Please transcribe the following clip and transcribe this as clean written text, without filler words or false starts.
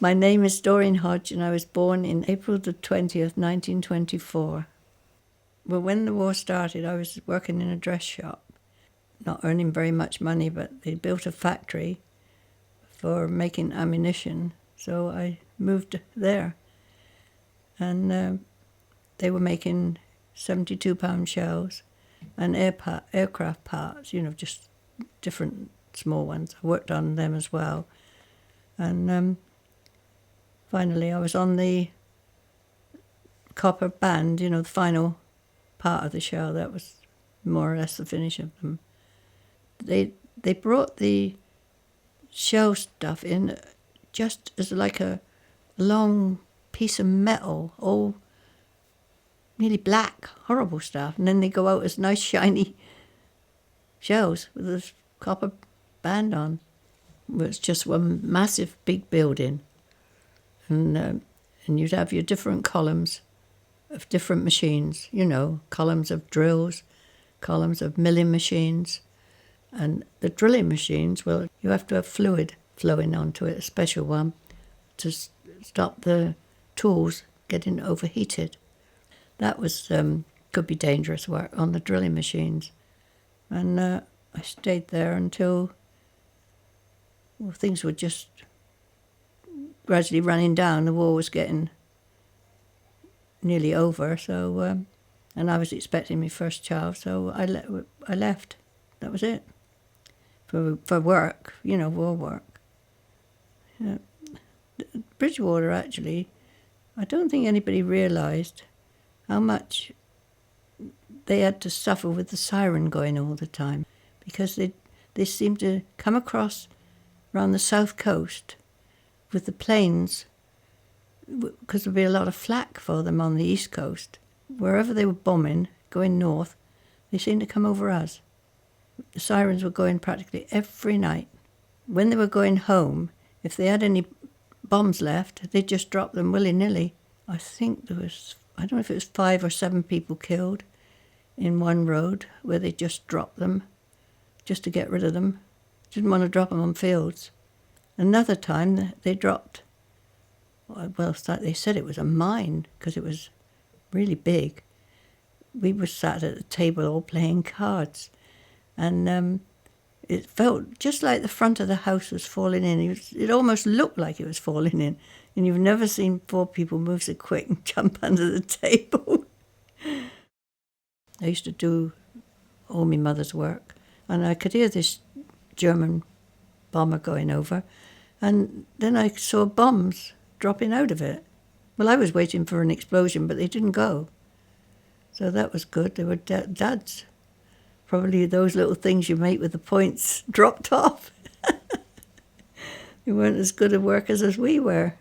My name is Doreen Hodge, and I was born in April the 20th, 1924. Well, when the war started, I was working in a dress shop, not earning very much money, but they built a factory for making ammunition, so I moved there. And they were making 72-pound shells and aircraft parts, just different small ones. I worked on them as well. And finally I was on the copper band, the final part of the shell. That was more or less the finish of them. They brought the shell stuff in just as like a long piece of metal, all nearly black, horrible stuff. And then they go out as nice shiny shells with this copper band on. It's just one massive big building. And you'd have your different columns of different machines, columns of drills, columns of milling machines. And the drilling machines, well, you have to have fluid flowing onto it, a special one, to stop the tools getting overheated. That was could be dangerous work on the drilling machines. And I stayed there until things were just gradually running down. The war was getting nearly over, so and I was expecting my first child, so I left. That was it. For work, war work. Bridgwater, actually, I don't think anybody realised how much they had to suffer with the siren going all the time, because they seemed to come across around the south coast with the planes, because there'd be a lot of flak for them on the east coast. Wherever they were bombing, going north, they seemed to come over us. The sirens were going practically every night. When they were going home, if they had any bombs left, they'd just drop them willy-nilly. I think there was, I don't know if it was 5 or 7 people killed in one road where they just dropped them just to get rid of them. Didn't want to drop them on fields. Another time they dropped, well, they said it was a mine because it was really big. We were sat at the table all playing cards, and it felt just like the front of the house was falling in. It almost looked like it was falling in, and you've never seen 4 people move so quick and jump under the table. I used to do all my mother's work, and I could hear this German bomber going over, and then I saw bombs dropping out of it. Well, I was waiting for an explosion, but they didn't go. So that was good. They were duds. Probably those little things you make with the points dropped off. They weren't as good at workers as we were.